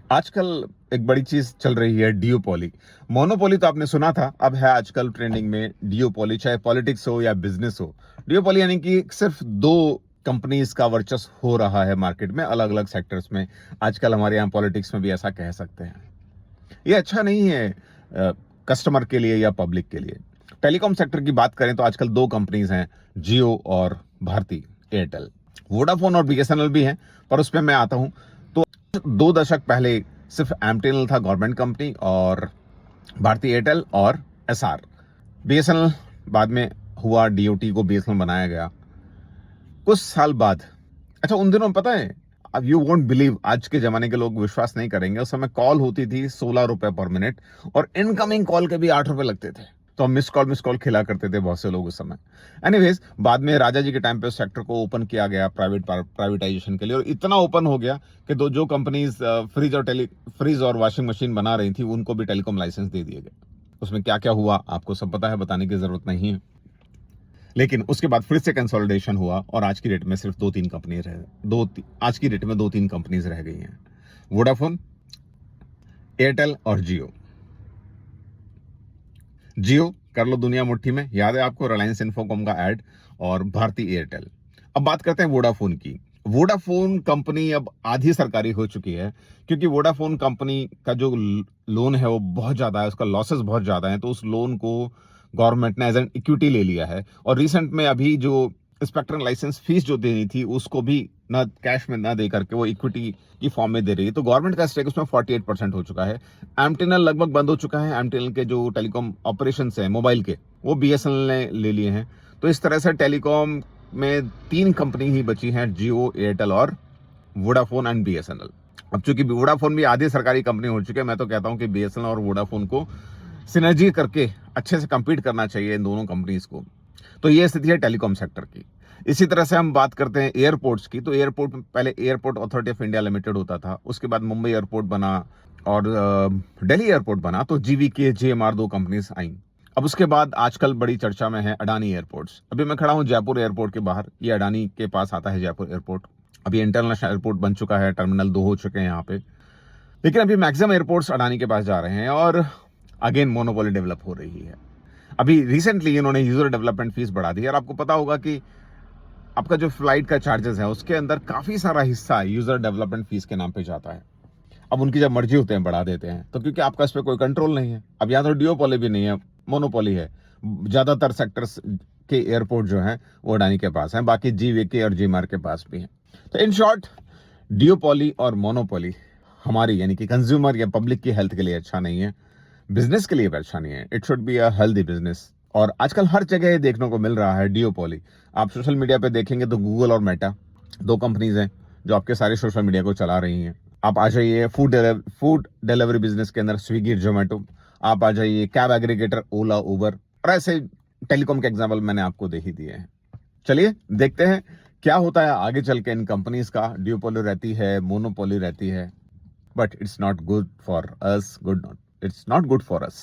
आजकल एक बड़ी चीज चल रही है डियोपोली। मोनोपोली तो आपने सुना था, अब है आजकल ट्रेंडिंग में डियोपोली, चाहे पॉलिटिक्स हो या बिजनेस हो। डियोपोली यानी कि सिर्फ दो कंपनीज का वर्चस्व हो रहा है मार्केट में, अलग अलग सेक्टर्स में। आजकल हमारे यहाँ पॉलिटिक्स में भी ऐसा कह सकते हैं। ये अच्छा नहीं है कस्टमर के लिए या पब्लिक के लिए। टेलीकॉम सेक्टर की बात करें तो आजकल दो कंपनीज हैं, जियो और भारती एयरटेल। वोडाफोन और बीएसएनएल भी हैं, पर उस पर मैं आता हूं। तो 2 दशक पहले सिर्फ एमटीएनएल था गवर्नमेंट कंपनी, और भारती एयरटेल और एसआर। बीएसएनएल बाद में हुआ, डीओटी को बीएसएनएल बनाया गया कुछ साल बाद। अच्छा, उन दिनों पता है, अब यू वोंट बिलीव, आज के जमाने के लोग विश्वास नहीं करेंगे, उस समय कॉल होती थी 16 रुपए पर मिनट, और इनकमिंग कॉल के भी 8 रुपए लगते थे। तो हम मिस कॉल खिला करते थे बहुत से लोग उस समय। एनीवेज, बाद में राजा जी के टाइम पे उस सेक्टर को ओपन किया गया प्राइवेटाइजेशन के लिए, और इतना ओपन हो गया कि जो कंपनीज फ्रिज और वॉशिंग मशीन बना रही थी, उनको भी टेलीकॉम लाइसेंस दे दिए गए। उसमें क्या क्या हुआ आपको सब पता है, बताने की जरूरत नहीं है। लेकिन उसके बाद फिर से कंसोलिडेशन हुआ, और आज की डेट में सिर्फ आज की डेट में 2-3 कंपनीज रह गई हैं, वोडाफोन, एयरटेल और जियो। जियो कर लो दुनिया मुट्ठी में, याद है आपको रिलायंस इन्फोकॉम का एड, और भारती एयरटेल। अब बात करते हैं वोडाफोन की। वोडाफोन कंपनी अब आधी सरकारी हो चुकी है, क्योंकि वोडाफोन कंपनी का जो लोन है वो बहुत ज्यादा है, उसका लॉसेस बहुत ज्यादा है, तो उस लोन को गवर्नमेंट ने एज एन इक्विटी ले लिया है। और रिसेंट में अभी जो स्पेक्ट्रम लाइसेंस फीस जो देनी थी, उसको भी ना कैश में ना दे करके वो इक्विटी की फॉर्म में दे रही है। तो गवर्नमेंट का स्टेक उसमें 48% हो चुका है। एमटीएनएल लगभग बंद हो चुका है। एमटीएनएल के जो टेलीकॉम ऑपरेशन है मोबाइल के, वो बीएसएनएल ने ले लिए हैं। तो इस तरह से टेलीकॉम में 3 कंपनी ही बची हैं, जियो, एयरटेल और वोडाफोन एंड बीएसएनएल। अब चूंकि वोडाफोन भी आधी सरकारी कंपनी हो चुकी है, मैं तो कहता हूं कि बीएसएनएल और वोडाफोन को सिनर्जी करके अच्छे से कंपीट करना चाहिए इन दोनों कंपनीज को। तो ये स्थिति है टेलीकॉम सेक्टर की। इसी तरह से हम बात करते हैं एयरपोर्ट्स की। तो एयरपोर्ट पहले airport authority of India limited होता था, उसके बाद मुंबई एयरपोर्ट बना और दिल्ली एयरपोर्ट बना, तो जीवीके, जेएमआर 2 कंपनीज आई। अब उसके बाद आजकल बड़ी चर्चा में है अडानी एयरपोर्ट्स। अभी मैं खड़ा हूं जयपुर एयरपोर्ट के बाहर, ये अडानी के पास आता है जयपुर एयरपोर्ट। अभी इंटरनेशनल एयरपोर्ट बन चुका है, टर्मिनल 2 हो चुके हैं यहाँ पे, लेकिन अभी मैक्सिमम एयरपोर्ट्स अडानी के पास जा रहे हैं, और अगेन मोनोपोली डेवलप हो रही है। अभी रिसेंटली इन्होंने यूजर डेवलपमेंट फीस बढ़ा दी है, और आपको पता होगा कि आपका जो फ्लाइट का चार्जेस है उसके अंदर काफी सारा हिस्सा यूजर डेवलपमेंट फीस के नाम पे जाता है। अब उनकी जब मर्जी होते हैं बढ़ा देते हैं, तो क्योंकि आपका इस पर कोई कंट्रोल नहीं है। अब यहाँ तो डियोपोली भी नहीं है, मोनोपोली है। ज्यादातर सेक्टर्स के एयरपोर्ट जो हैं वो अडानी के पास हैं, बाकी जीवीके और जीएमआर के पास भी हैं। तो इन शॉर्ट, डियोपोली और मोनोपोली हमारी यानी कि कंज्यूमर या पब्लिक की हेल्थ के लिए अच्छा नहीं है, बिजनेस के लिए भी अच्छा नहीं है। It should be a healthy business. और आजकल हर जगह ये देखने को मिल रहा है डियोपोली। आप सोशल मीडिया पे देखेंगे तो गूगल और मेटा 2 कंपनीज हैं जो आपके सारे सोशल मीडिया को चला रही हैं। आप आ जाइए फूड डिलीवरी बिजनेस के अंदर, स्विगी, जोमेटो। आप आ जाइए कैब एग्रीगेटर, ओला, उबर, और ऐसे टेलीकॉम के एग्जाम्पल मैंने आपको दे ही दिए हैं। चलिए देखते हैं क्या होता है आगे चल के इन कंपनीज का। डियोपोली रहती है, मोनोपोली रहती है, but it's not good for us, it's not good for us.